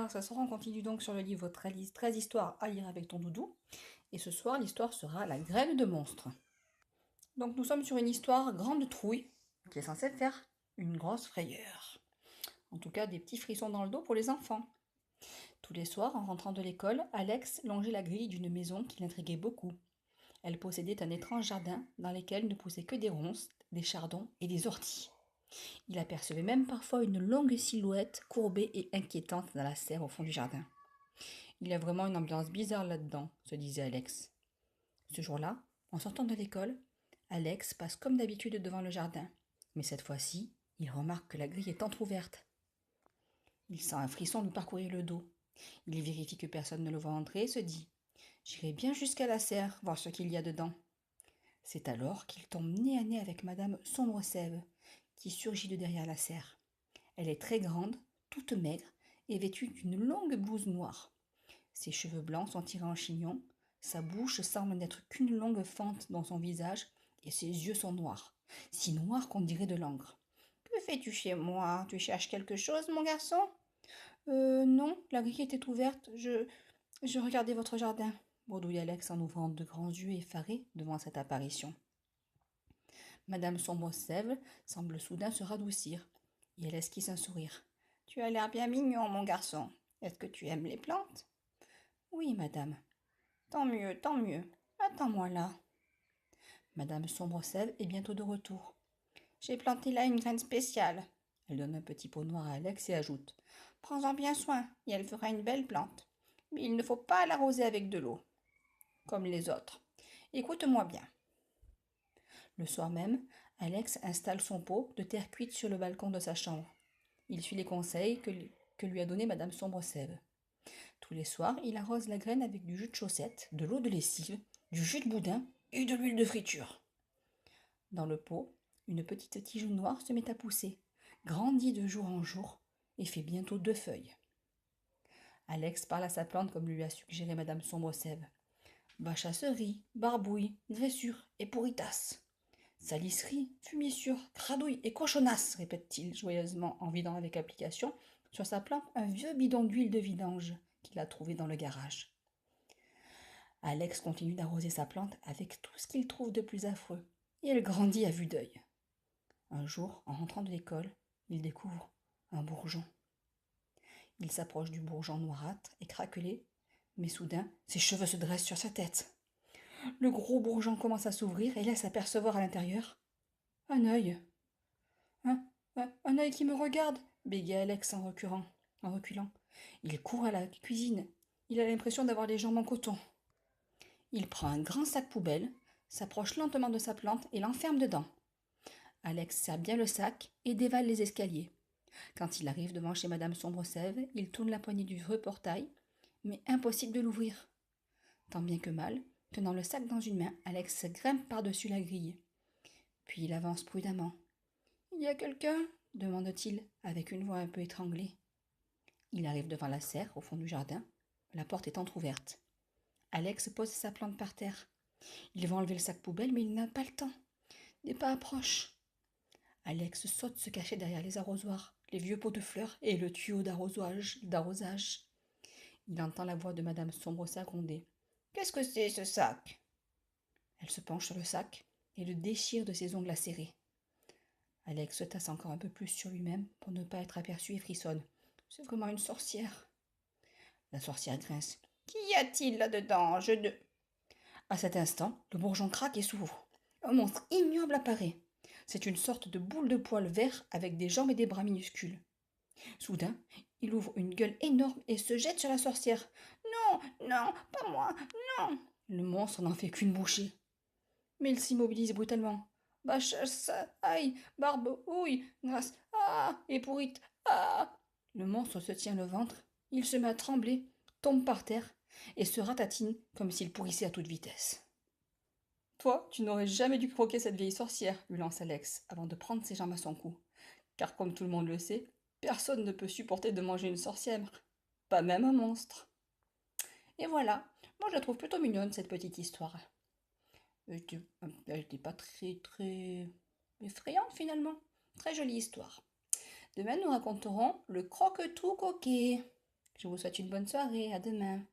Bonsoir, ce soir on continue donc sur le livre 13 histoires à lire avec ton doudou. Et ce soir l'histoire sera la graine de monstre. Donc nous sommes sur une histoire grande trouille qui est censée faire une grosse frayeur. En tout cas des petits frissons dans le dos pour les enfants. Tous les soirs en rentrant de l'école, Alex longeait la grille d'une maison qui l'intriguait beaucoup. Elle possédait un étrange jardin dans lequel ne poussaient que des ronces, des chardons et des orties. Il apercevait même parfois une longue silhouette courbée et inquiétante dans la serre au fond du jardin. Il y a vraiment une ambiance bizarre là-dedans, se disait Alex. Ce jour-là, en sortant de l'école, Alex passe comme d'habitude devant le jardin. Mais cette fois-ci, il remarque que la grille est entr'ouverte. Il sent un frisson lui parcourir le dos. Il vérifie que personne ne le voit entrer et se dit « J'irai bien jusqu'à la serre, voir ce qu'il y a dedans. » C'est alors qu'il tombe nez à nez avec Madame Sombre-Sève, qui surgit de derrière la serre. Elle est très grande, toute maigre, et vêtue d'une longue blouse noire. Ses cheveux blancs sont tirés en chignon, sa bouche semble n'être qu'une longue fente dans son visage, et ses yeux sont noirs, si noirs qu'on dirait de l'encre. « Que fais-tu chez moi? Tu cherches quelque chose, mon garçon ?»« Non, la grille était ouverte, je regardais votre jardin, » bredouille Alex en ouvrant de grands yeux effarés devant cette apparition. Madame Sombre-Sève semble soudain se radoucir, et elle esquisse un sourire. « Tu as l'air bien mignon, mon garçon. Est-ce que tu aimes les plantes ?»« Oui, madame. »« Tant mieux, tant mieux. Attends-moi là. » Madame Sombre-Sève est bientôt de retour. « J'ai planté là une graine spéciale. » Elle donne un petit pot noir à Alex et ajoute. « Prends-en bien soin, et elle fera une belle plante. Mais il ne faut pas l'arroser avec de l'eau, comme les autres. Écoute-moi bien. » Le soir même, Alex installe son pot de terre cuite sur le balcon de sa chambre. Il suit les conseils que lui a donnés Madame Sombre-Sève. Tous les soirs, il arrose la graine avec du jus de chaussette, de l'eau de lessive, du jus de boudin et de l'huile de friture. Dans le pot, une petite tige noire se met à pousser, grandit de jour en jour et fait bientôt 2 feuilles. Alex parle à sa plante comme lui a suggéré Madame Sombre-Sève. Bachasserie, barbouille, graissure et pourritasse. Salisserie, fumissure, cradouille et cochonasse, répète-t-il joyeusement en vidant avec application sur sa plante un vieux bidon d'huile de vidange qu'il a trouvé dans le garage. Alex continue d'arroser sa plante avec tout ce qu'il trouve de plus affreux, et elle grandit à vue d'œil. Un jour, en rentrant de l'école, il découvre un bourgeon. Il s'approche du bourgeon noirâtre et craquelé, mais soudain, ses cheveux se dressent sur sa tête. Le gros bourgeon commence à s'ouvrir et laisse apercevoir à l'intérieur un œil. Un œil qui me regarde, bégaye Alex en reculant. Il court à la cuisine. Il a l'impression d'avoir les jambes en coton. Il prend un grand sac poubelle, s'approche lentement de sa plante et l'enferme dedans. Alex serre bien le sac et dévale les escaliers. Quand il arrive devant chez Madame Sombre-Sève, il tourne la poignée du vieux portail, mais impossible de l'ouvrir. Tant bien que mal, tenant le sac dans une main, Alex grimpe par-dessus la grille. Puis il avance prudemment. « Il y a quelqu'un » demande-t-il, avec une voix un peu étranglée. Il arrive devant la serre, au fond du jardin. La porte est entr'ouverte. Alex pose sa plante par terre. Il va enlever le sac poubelle, mais il n'a pas le temps. Des pas approchent. Alex saute se cacher derrière les arrosoirs, les vieux pots de fleurs et le tuyau d'arrosage. Il entend la voix de Madame Sombre-Sève gronder. « Qu'est-ce que c'est, ce sac ?» Elle se penche sur le sac et le déchire de ses ongles acérés. Alex se tasse encore un peu plus sur lui-même pour ne pas être aperçu et frissonne. « C'est vraiment une sorcière. » La sorcière grince. « Qu'y a-t-il là-dedans, À cet instant, le bourgeon craque et s'ouvre. Un monstre ignoble apparaît. C'est une sorte de boule de poil vert avec des jambes et des bras minuscules. Soudain, il ouvre une gueule énorme et se jette sur la sorcière. « Non, non, pas moi, non !» Le monstre n'en fait qu'une bouchée. Mais il s'immobilise brutalement. « Aïe, barbe, ouille, grâce, et pourrite, Le monstre se tient le ventre, il se met à trembler, tombe par terre et se ratatine comme s'il pourrissait à toute vitesse. « Toi, tu n'aurais jamais dû croquer cette vieille sorcière, » lui lance Alex, avant de prendre ses jambes à son cou. Car comme tout le monde le sait, personne ne peut supporter de manger une sorcière, pas même un monstre. Et voilà, moi je la trouve plutôt mignonne cette petite histoire. Elle n'était pas très effrayante finalement. Très jolie histoire. Demain nous raconterons le croque-tout coquet. Je vous souhaite une bonne soirée, à demain.